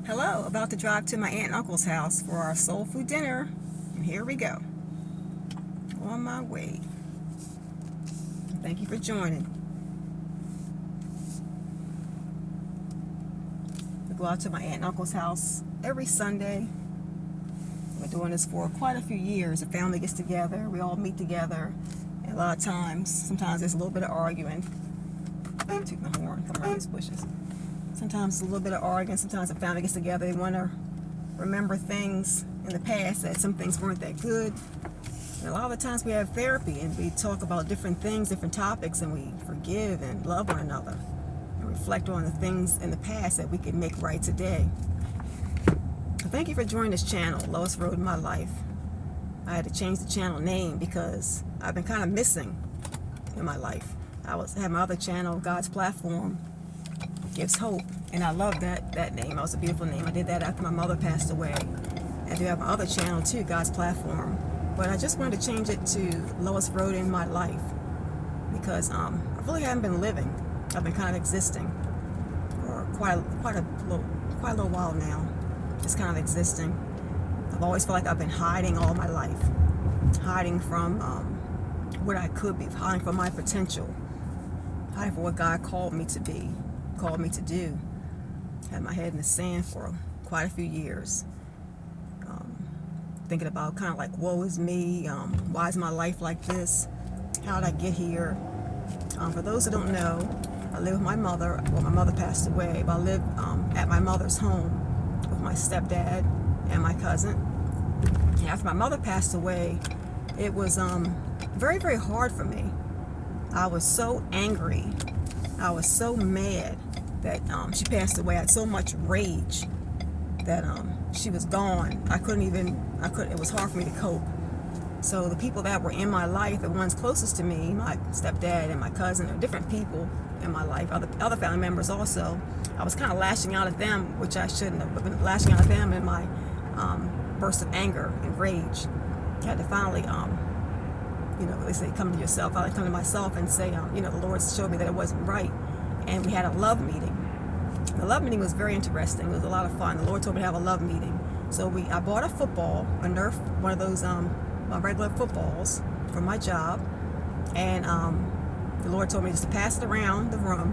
Hello, about to drive to my aunt and uncle's house for our soul food dinner. And here we go. On my way. Thank you for joining. We go out to my aunt and uncle's house every Sunday. We're doing this for quite a few years. The family gets together, we all meet together. And a lot of times, sometimes there's a little bit of arguing. I took my horn, come around these bushes. Sometimes it's a little bit of arguing. Sometimes the family gets together. They want to remember things in the past, that some things weren't that good. And a lot of the times we have therapy and we talk about different things, different topics, and we forgive and love one another and reflect on the things in the past that we can make right today. So thank you for joining this channel, Lois Road in My Life. I had to change the channel name because I've been kind of missing in my life. I had my other channel, God's Platform Gives Hope, and I love that name. That was a beautiful name. I did that after my mother passed away. I do have my other channel too, God's Platform, but I just wanted to change it to Lois Road in My Life because I really haven't been living. I've been kind of existing for quite a little while now, just kind of existing. I've always felt like I've been hiding all my life, hiding from what I could be, hiding from my potential, hiding from what God called me to be, called me to do. Had my head in the sand for quite a few years, thinking about kind of like, woe is me, why is my life like this, how did I get here? For those who don't know, I live with my mother. Well, my mother passed away, but I live at my mother's home with my stepdad and my cousin. And after my mother passed away, it was very, very hard for me. I was so angry. I was so mad that she passed away. I had so much rage that she was gone. It was hard for me to cope. So the people that were in my life, the ones closest to me, my stepdad and my cousin, or different people in my life, other family members also, I was kind of lashing out at them, which I shouldn't have, but been lashing out at them in my burst of anger and rage. I had to finally, they say come to yourself. I come to myself and say, the Lord showed me that it wasn't right. And we had a love meeting. The love meeting was very interesting. It was a lot of fun. The Lord told me to have a love meeting. So I bought a football, a Nerf, one of those my regular footballs for my job. And the Lord told me just to pass it around the room.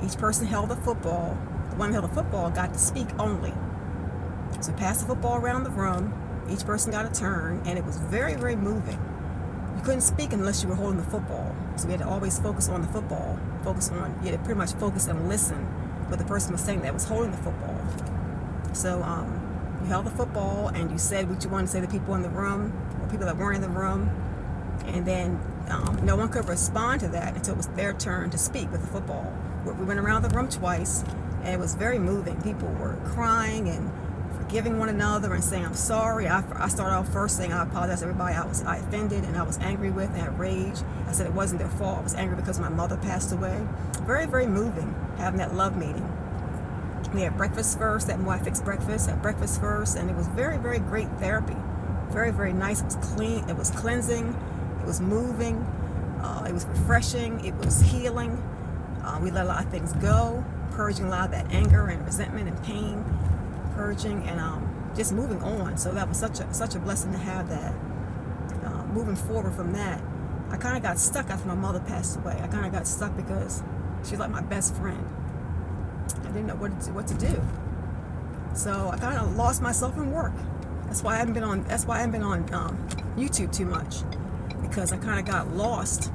Each person held the football. The one who held the football got to speak only. So pass the football around the room. Each person got a turn, and it was very, very moving. You couldn't speak unless you were holding the football. So we had to always focus on the football. You had to pretty much focus and listen what the person was saying that was holding the football. So you held the football and you said what you wanted to say to people in the room or people that weren't in the room. And then no one could respond to that until it was their turn to speak with the football. We went around the room twice, and it was very moving. People were crying and forgiving one another and saying, I'm sorry. I started off first saying, I apologize to everybody I offended and I was angry with and had rage. I said it wasn't their fault. I was angry because my mother passed away. Very, very moving having that love meeting. We had breakfast first. That wife fixed breakfast. Had breakfast first, and it was very, very great therapy. Very, very nice. It was clean. It was cleansing. It was moving. It was refreshing. It was healing. We let a lot of things go, purging a lot of that anger and resentment and pain. Purging and just moving on. So that was such a blessing to have that. Moving forward from that, I kind of got stuck after my mother passed away. I kind of got stuck because she was like my best friend. I didn't know what to do. So I kind of lost myself in work. That's why I haven't been on YouTube too much, because I kind of got lost,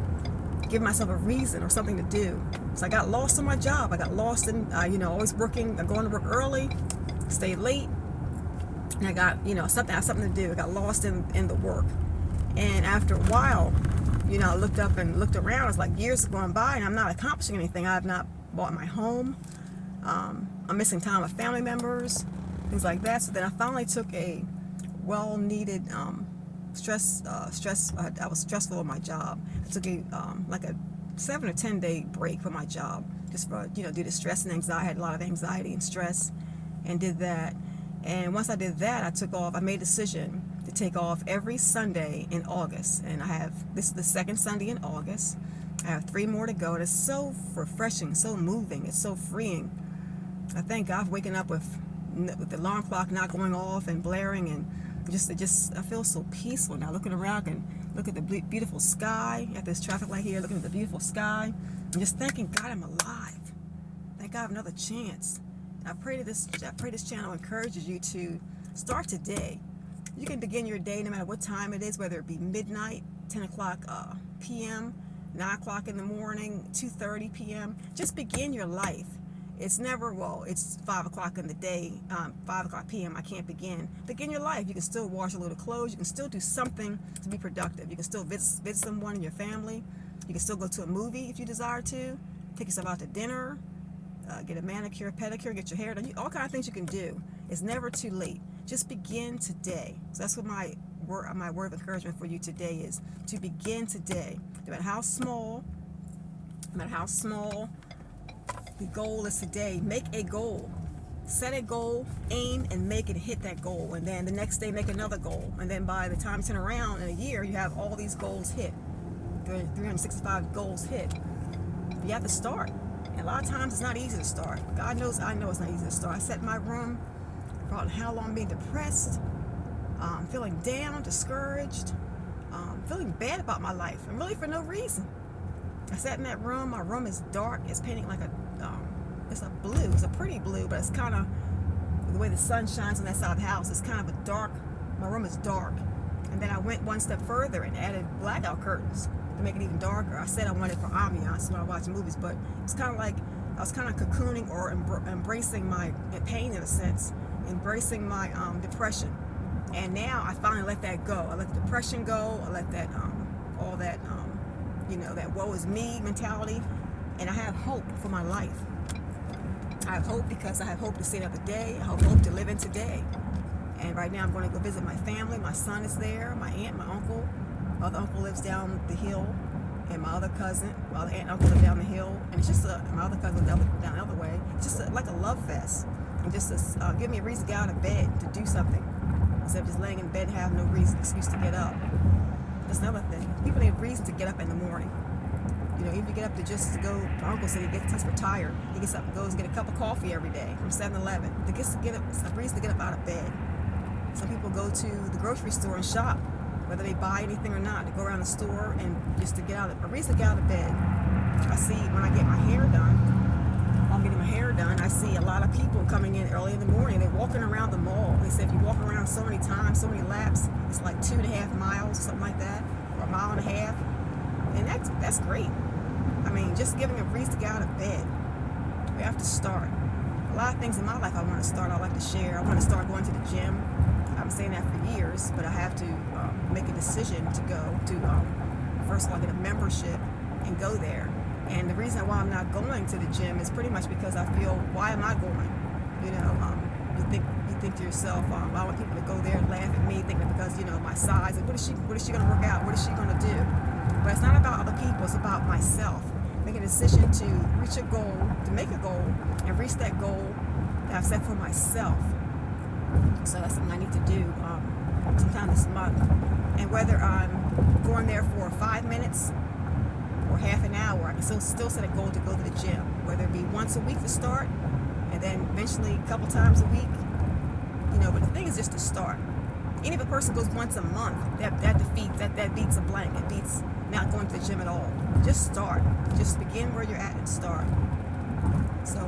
giving myself a reason or something to do. So I got lost in my job. I got lost in always working, going to work early, stay late, and I got something to do. I got lost in the work, and after a while, I looked up and looked around. It's like years have gone by, and I'm not accomplishing anything. I have not bought my home. I'm missing time with family members, things like that. So then I finally took a well-needed stress. I was stressful at my job. I took a 7 or 10 day break from my job, just for due to stress and anxiety. I had a lot of anxiety and stress, and did that. And once I did that, I made a decision to take off every Sunday in August. And this is the second Sunday in August. I have 3 more to go. And it's so refreshing, so moving, it's so freeing. I thank God for waking up with with the alarm clock not going off and blaring, and I feel so peaceful now. Looking around and look at the beautiful sky at this traffic light here, looking at the beautiful sky, and just thanking God I'm alive. Thank God I have another chance. I pray this channel encourages you to start today. You can begin your day no matter what time it is, whether it be midnight, 10 o'clock p.m., 9 o'clock in the morning, 2:30 p.m. Just begin your life. It's never, well, it's 5 o'clock in the day, 5 o'clock p.m. I can't begin. Begin your life. You can still wash a little clothes. You can still do something to be productive. You can still visit someone in your family. You can still go to a movie if you desire to. Take yourself out to dinner. Get a manicure, pedicure, get your hair done. All kinds of things you can do. It's never too late. Just begin today. So that's what my word of encouragement for you today is, to begin today. No matter how small, the goal is today. Make a goal. Set a goal, aim, and make it, hit that goal. And then the next day, make another goal. And then by the time you turn around in a year, you have all these goals hit. 365 goals hit. You have to start. And a lot of times it's not easy to start. God knows, I know it's not easy to start. I sat in my room for how long, being depressed, feeling down, discouraged, feeling bad about my life, and really for no reason. I sat in that room. My room is dark. It's painted like it's a blue. It's a pretty blue, but it's kind of, the way the sun shines on that side of the house, it's kind of a dark, my room is dark. And then I went one step further and added blackout curtains to make it even darker. I said I wanted for ambiance when I watch movies, but it's kind of like I was kind of cocooning or embracing my pain in a sense, embracing my depression. And now I finally let that go. I let the depression go. I let that all that that woe is me mentality, and I have hope for my life. I have hope because I have hope to see another day. I have hope to live in today. And right now I'm going to go visit my family. My son is there, my aunt, my uncle. My other uncle lives down the hill, and my other cousin, my other aunt and uncle live down the hill. And it's just my other cousin down the other way. It's just like a love fest. And just to give me a reason to get out of bed to do something, instead of just laying in bed and have no excuse to get up. That's another thing. People need a reason to get up in the morning. Even to get up to go, my uncle said he's retired. He gets up and goes and get a cup of coffee every day from 7-Eleven. To get up, a reason to get up out of bed. Some people go to the grocery store and shop, whether they buy anything or not, to go around the store and just to get out of, a reason to get out of bed. I see when I get my hair done, while I'm getting my hair done, I see a lot of people coming in early in the morning. They're walking around the mall. They said if you walk around so many times, so many laps, it's like 2.5 miles, something like that, or 1.5 miles. And that's great. I mean, just giving a reason to get out of bed. We have to start. A lot of things in my life I want to start. I like to share. I want to start going to the gym. I've been saying that for years, but I have to make a decision to go to, first of all, get a membership and go there. And the reason why I'm not going to the gym is pretty much because I feel, why am I going? You think to yourself, I want people to go there and laugh at me, thinking because, my size, and what is she going to work out? What is she going to do? But it's not about other people, it's about myself. Make a decision to reach a goal, to make a goal, and reach that goal that I've set for myself. So that's something I need to do sometime this month. And whether I'm going there for 5 minutes or half an hour, I can still set a goal to go to the gym. Whether it be once a week to start, and then eventually a couple times a week. But the thing is just to start. Even if a person goes once a month, that beats a blank. It beats not going to the gym at all. Just start. Just begin where you're at and start. So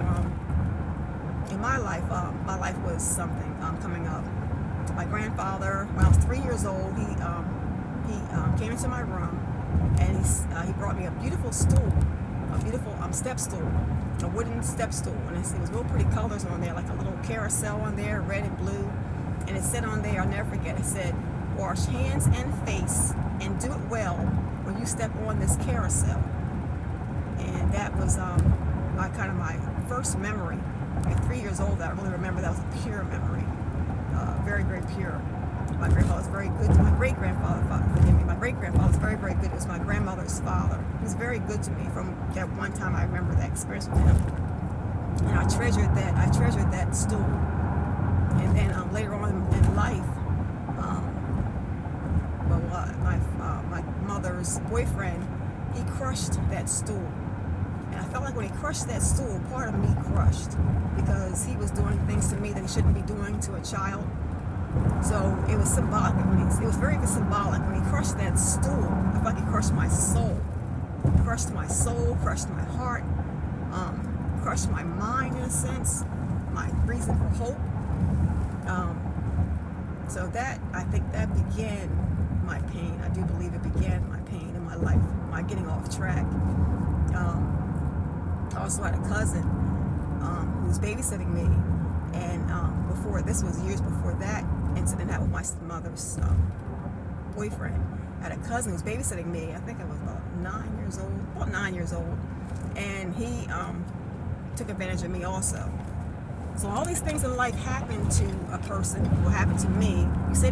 in my life was something coming up. My grandfather, when I was 3 years old, he came into my room and he brought me a beautiful stool, a beautiful step stool, a wooden step stool, and it was real pretty colors on there, like a little carousel on there, red and blue. And it said on there, I'll never forget, it said, wash hands and face and do it well when you step on this carousel. And that was my first memory. At 3 years old, I really remember that was a pure memory. Very, very pure. My grandfather was very good. My great-grandfather was very, very good. It was my grandmother's father. He was very good to me from that one time I remember that experience with him. And I treasured that stool. And then later on in life, my mother's boyfriend, he crushed that stool. And I felt like when he crushed that stool, part of me crushed because he was doing things to me that he shouldn't be doing to a child. So it was symbolic. It was very symbolic when he crushed that stool. I felt like he crushed my soul, crushed my heart, crushed my mind in a sense, my reason for hope. So that, I think that began my pain. I do believe it began my pain in my life, my getting off track. I also had a cousin who was babysitting me, and this was years before that incident happened with my mother's boyfriend. I had a cousin who was babysitting me. I think I was about 9 years old, and he took advantage of me also. So all these things in life happen to a person, will happen to me. You say